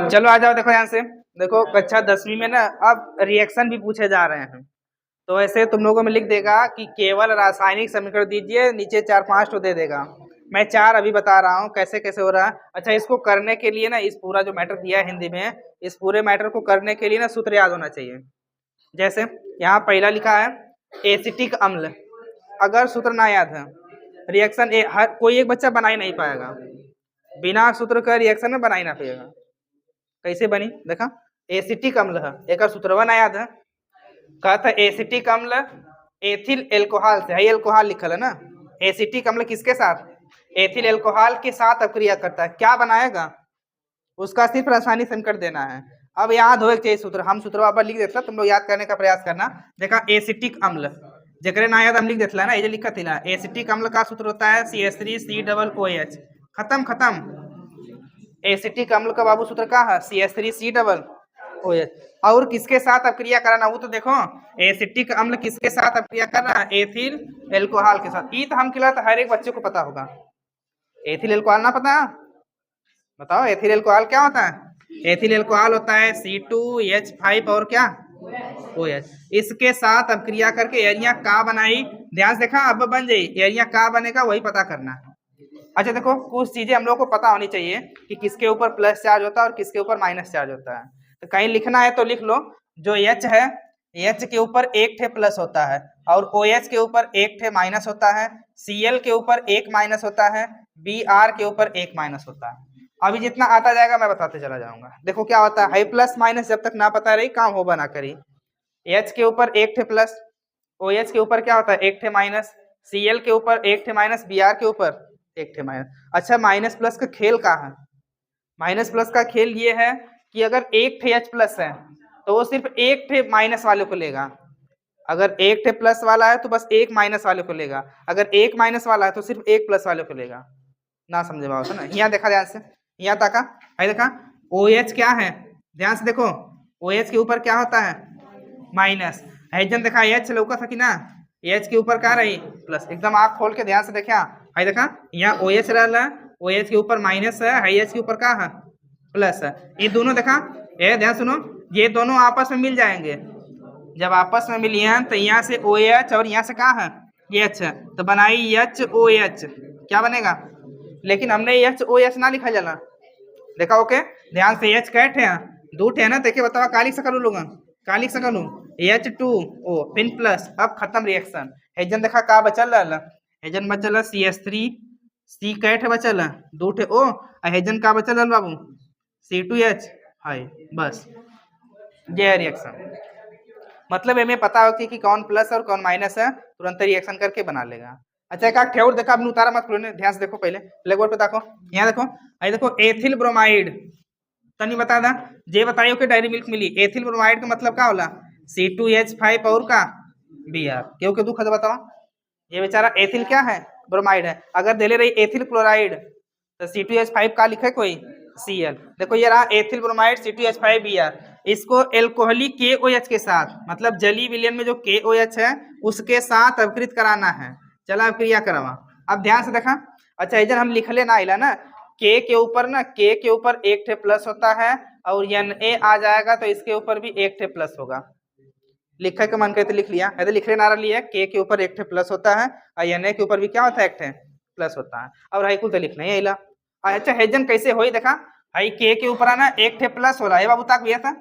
चलो आ जाओ, देखो यहाँ से। देखो कक्षा 10वीं में ना अब रिएक्शन भी पूछे जा रहे हैं। तो ऐसे तुम लोगों में लिख देगा कि केवल रासायनिक समीकरण दीजिए, नीचे 4-5 तो दे देगा। मैं 4 अभी बता रहा हूँ कैसे कैसे हो रहा है। अच्छा, इसको करने के लिए ना, इस पूरा जो मैटर दिया है हिंदी में, इस पूरे मैटर को करने के लिए ना सूत्र याद होना चाहिए। जैसे यहाँ पहला लिखा है एसिटिक अम्ल। अगर सूत्र ना याद है, रिएक्शन हर कोई एक बच्चा बना ही नहीं पाएगा। बिना सूत्र का रिएक्शन में बना ही ना पाएगा। कैसे बनी देखा, एसिटिक अम्ल है, एक सूत्रवा ना याद है। कहा था एसिटिक अम्ल एथिल एल्कोहल से, है एल्कोहल लिखल है ना। एसिटिक अम्ल किसके साथ? एथिल एल्कोहल के साथ अक्रिया करता है, क्या बनाएगा? उसका सिर्फ रासायनिक समीकरण देना है। अब याद हो चाहिए सूत्र, हम सूत्र अब लिख देता, तुम लोग याद करने का प्रयास करना। देखा एसिटिक अम्ल, जकरे ना याद हम लिख देता ना, ये लिखा थी। एसिटिक अम्ल का सूत्र होता है CH3COOH। खत्म खत्म। एसिटिक अम्ल का बाबू सूत्र का है CH3COOH। और किसके साथ अक्रिया कराना वो तो देखो, एसिटिक अम्ल किसके साथ अक्रिया कर रहा है? एथिल एल्कोहल के साथ। ई तो हम खिला हर एक बच्चे को पता होगा। एथिल एल्कोहल ना पता? बताओ एथिल एल्कोहल क्या होता है? एथिल एल्कोहल होता है C2H5 और क्या OH। इसके साथ अब क्रिया करके एरिया का बनाई, ध्यान से देखा, अब बन जाए एरिया का बनेगा वही पता करना है। अच्छा देखो, कुछ चीजें हम लोग को पता होनी चाहिए कि किसके ऊपर प्लस चार्ज होता है और किसके ऊपर माइनस चार्ज होता है। तो कहीं लिखना है तो लिख लो, जो H है, H के ऊपर एक ठे प्लस होता है और OH के ऊपर एक ठे माइनस होता है, Cl के ऊपर एक माइनस होता है, Br के ऊपर एक माइनस होता है। अभी जितना आता जाएगा मैं बताते चला जाऊंगा। देखो क्या होता है, प्लस माइनस जब तक ना पता रही काम हो बना करी। H के ऊपर एक ठे प्लस, OH के ऊपर क्या होता है? एक ठे माइनस, Cl के ऊपर एक ठे माइनस, Br के ऊपर एक ठे माइनस। अच्छा, माइनस प्लस का खेल क्या है? माइनस प्लस का खेल ये है कि अगर एक ठे H प्लस है तो वो सिर्फ एक ठे माइनस वाले को लेगा। अगर एक ठे प्लस वाला है तो बस एक माइनस वाले को लेगा, अगर एक माइनस वाला है तो सिर्फ एक प्लस वाले को लेगा। ना समझे बाबू ना, यहाँ देखा ध्यान से, यहाँ तक है देखा। OH क्या है? ध्यान से देखो, OH के ऊपर क्या होता है? माइनस। हाइड्रोजन देखा H लौका था कि ना, H के ऊपर क्या रही? प्लस। एकदम आँख खोल के ध्यान से देखा, है देखा, यहाँ OH रहा, OH के ऊपर माइनस है, H के ऊपर क्या है? प्लस है। ये दोनों देखा, ये ध्यान सुनो, ये दोनों आपस में मिल जाएंगे। जब आपस में मिलिए तो यहाँ से OH और यहाँ से क्या है? H, तो बनाई HOH, क्या बनेगा? लेकिन हमने HOH ना लिखा जाला, देखा ओके। ध्यान से H कैट है, दो ठे है ना, देखिए बताओ का लिख सकलू लोग, का लिख सकलू? H2O फिर प्लस। अब खत्म रिएक्शन। हेजन देखा का बचल रहा? हेजन बचल CH3, C कैट बचल दो ठे O, हेजन का बचल बाबू? C2H है। बस ये रिएक्शन। मतलब हमें पता हो कि कौन प्लस और कौन माइनस है, तुरंत रिएक्शन करके बना लेगा। अच्छा एक ठेवर देखा, अपने उतारा मत, ध्यान से देखो, पहले ब्लैक बोर्ड पे देखो, यहाँ देखो, आई देखो एथिल ब्रोमाइड। तनी बता दा, जे बताइयो कि डायरी मिल्क मिली। एथिल ब्रोमाइड का मतलब क्या होला? C2H5 और का Br, क्यों के दुख है बताओ। ये बेचारा एथिल क्या है? ब्रोमाइड है। अगर दे ले रही एथिल क्लोराइड तो C2H5 का लिखे कोई Cl। देखो ये रहा एथिल ब्रोमाइड C2H5 Br। इसको एल्कोहलिक KOH के साथ, मतलब जली विलयन में जो KOH है उसके साथ अपकृत कराना है। चला अभिक्रिया करवा। अब ध्यान से देखा। अच्छा इधर हम लिख लेना आइला ना, K के ऊपर ना, K के ऊपर एक ठे प्लस होता है और Na आ जाएगा तो इसके ऊपर भी एक ठे प्लस होगा। लिखा के मन करते लिख लिया, ऐसे लिख लेना रही है, K के ऊपर एक ठे प्लस होता है और Na के ऊपर भी क्या होता है? एक ठे प्लस होता है। और हाई कुल तो लिखना ही आइला। अच्छा हेजन कैसे होई देखा, हाई K के ऊपर है ना एक ठे प्लस होला, ये बाबू ताक भैया था,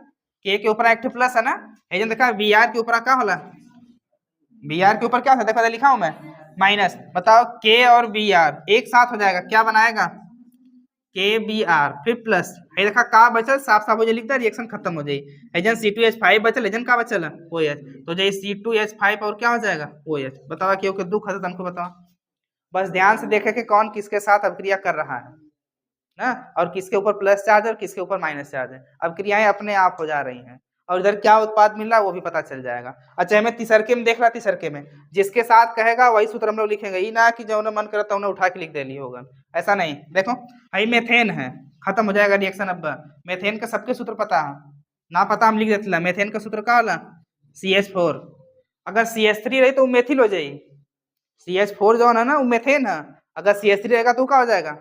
K के ऊपर एक ठे प्लस है ना। हेजन देखा Br के ऊपर क्या होला? Br के ऊपर क्या था देखा, लिखा हूं मैं माइनस। बताओ K और Br एक साथ हो जाएगा, क्या बनाएगा? KBr फिर प्लस। है देखा का बचल, साफ साफ हो जाए लिखता, रिएक्शन खत्म हो जाए। एजन C2H5 बचल, एजन का बचल OH, तो जाए C2H5 और क्या हो जाएगा? OH। बताओ क्यों के दुख है तुमको बताओ। बस ध्यान से देखे कि कौन किसके साथ अभिक्रिया कर रहा है ना, और किसके ऊपर प्लस चार्ज और किसके ऊपर माइनस चार्ज है। अब क्रियाएं अपने आप हो जा रही हैं और इधर क्या उत्पाद मिल रहा है वो भी पता चल जाएगा। अच्छा हमें तीसरके में देख रहा, तीसरके में जिसके साथ कहेगा वही सूत्र हम लोग लिखेंगे, ये ना कि जो मन करता उन्हें उठा के लिख देनी होगा, ऐसा नहीं। देखो भाई मेथेन है, खत्म हो जाएगा रिएक्शन। अब मेथेन का सबके सूत्र पता है ना, पता हम लिख देते। मेथेन का सूत्र क्या होला? CH4। अगर CH3 रही तो वो मेथिल हो जाएगी, CH4 जो है ना वो मेथेन है, अगर CH3 रहेगा तो क्या हो जाएगा?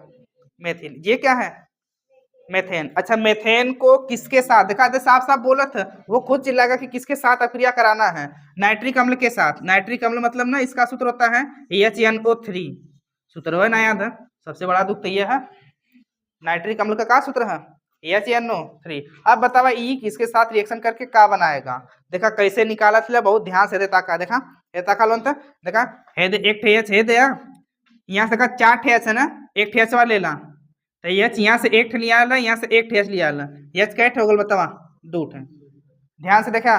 मेथिल। ये क्या है? मेथेन। अच्छा मेथेन को किसके साथ, देखा दे साफ साफ बोला था, वो खुद चिल्लाएगा कि किसके साथ अक्रिया कराना है, नाइट्रिक अम्ल के साथ। नाइट्रिक अम्ल मतलब ना इसका सूत्र होता है HNO3, सूत्र है ना याद है, सबसे बड़ा दुख तो ये है, नाइट्रिक अम्ल का क्या सूत्र है HNO3। अब बतावा ई किसके साथ रिएक्शन करके का बनाएगा, देखा कैसे निकाला था, बहुत ध्यान से देता का, देखा एता का लोन देखा हे दे एक ठे हे दे यहाँ से का 4 ठे है ना, एक ठे वाला ले ला, तो एच यहाँ से एक ठे लिया ला, यहाँ से एक ठे लिया ला, एच कै ठे हो गल बतावा 2 ठे, ध्यान से देखा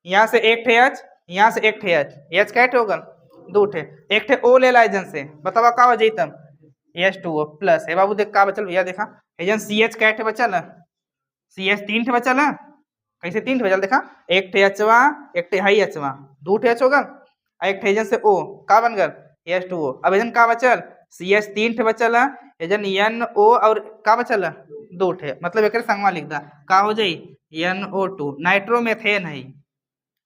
यहाँ से एक ठे एच, यहाँ से एक ठे एच कै ठे हो गल 2 ठे, एक ठे ओ ले ला एजन से, बतावा का हो जाई तब H2O प्लस। हे बाबू देख का बचल भैया, देखा एजन CH कै ठे बचल, CH 3 ठे बचल है, कैसे 3 ठे बचल देखा, एक ठे एचवा, एक ठे हाई एचवा, 2 ठे एच हो गल, एक ठे एजन से O का बन गल H2O। अब एजन का बचल CH 3 ठे बचल है, एजन NO और का बचल 2 ठे, मतलब एक संगवा लिख दा का हो जाई NO2, नाइट्रोमेथेन है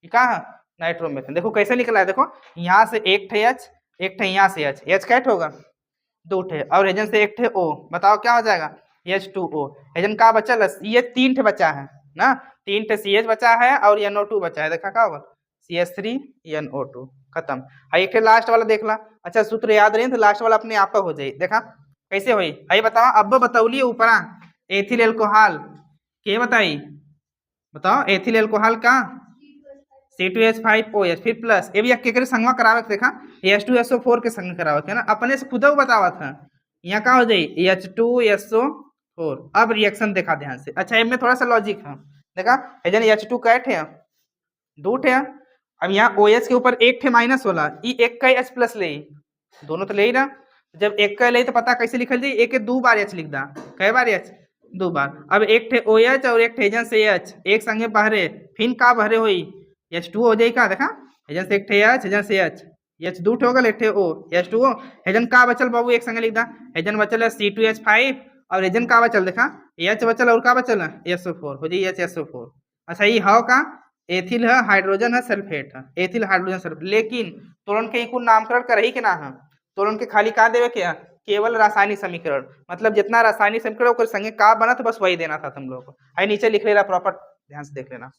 का है नाइट्रोमेथेन। देखो कैसे निकला है, देखो यहाँ से एक ठे एच, एक ठे यहाँ से एच, एच कैट होगा 2 ठे, और एजन से एक ठे O, बताओ क्या हो जाएगा H2O। एजन का बचल CH 3 ठे बचा है ना, 3 ठे CH बचा है और NO2 बचा है, देखा का होगा CH3 NO2 खत्म। एक ठे लास्ट वाला देख ला, अच्छा सूत्र याद रही तो लास्ट वाला अपने आप हो जाए, देखा कैसे हुई आई बताओ, अब बतौली ऊपरा एथिल एल्कोहल के बताई, बताओ एथिल एल्कोहल का C2H5OH, फिर प्लस ये भी केकरे संगवा करावे देखा H2SO4 के संग करावे है ना, अपने से खुद बतावा था, यहाँ का हो जाई H2SO4। अब रिएक्शन देखा ध्यान से, अच्छा इनमें थोड़ा सा लॉजिक है, देखा एजन H2 कैट है 2 ठे, अब यहाँ OH के ऊपर एक ठे माइनस होला, एक का H प्लस ले, दोनों तो ले ही ना, जब एक का ले तो पता कैसे लिखल जाए, एक के 2 बार H लिख दा, कई बार H 2 बार। अब एक ठे OH और एक ठे एजन से H एक संगे बहरे, फिर का बहरे हुई H2 हो जाए का, देखा एजन से एक ठे H, एजन से H 2 ठे हो गल, एक ठे O H2O, एजन का बचल बाबू एक संगे लिख दा, एजन बचल है C2H5 और एजन का बचल देखा H बचल और का बचल SO4 हो जाए HSO4। अच्छा ये हाउ का एथिल है, हाइड्रोजन है, सल्फेट है, एथिल हाइड्रोजन सल्फेट, लेकिन तोरण के कुल नामकरण कर ही के ना है, तोरण के खाली का देवे के केवल रासायनिक समीकरण, मतलब जितना रासायनिक समीकरण संगे का बना तो बस वही देना था तुम लोग को, नीचे लिख लेना प्रॉपर, ध्यान से देख लेना।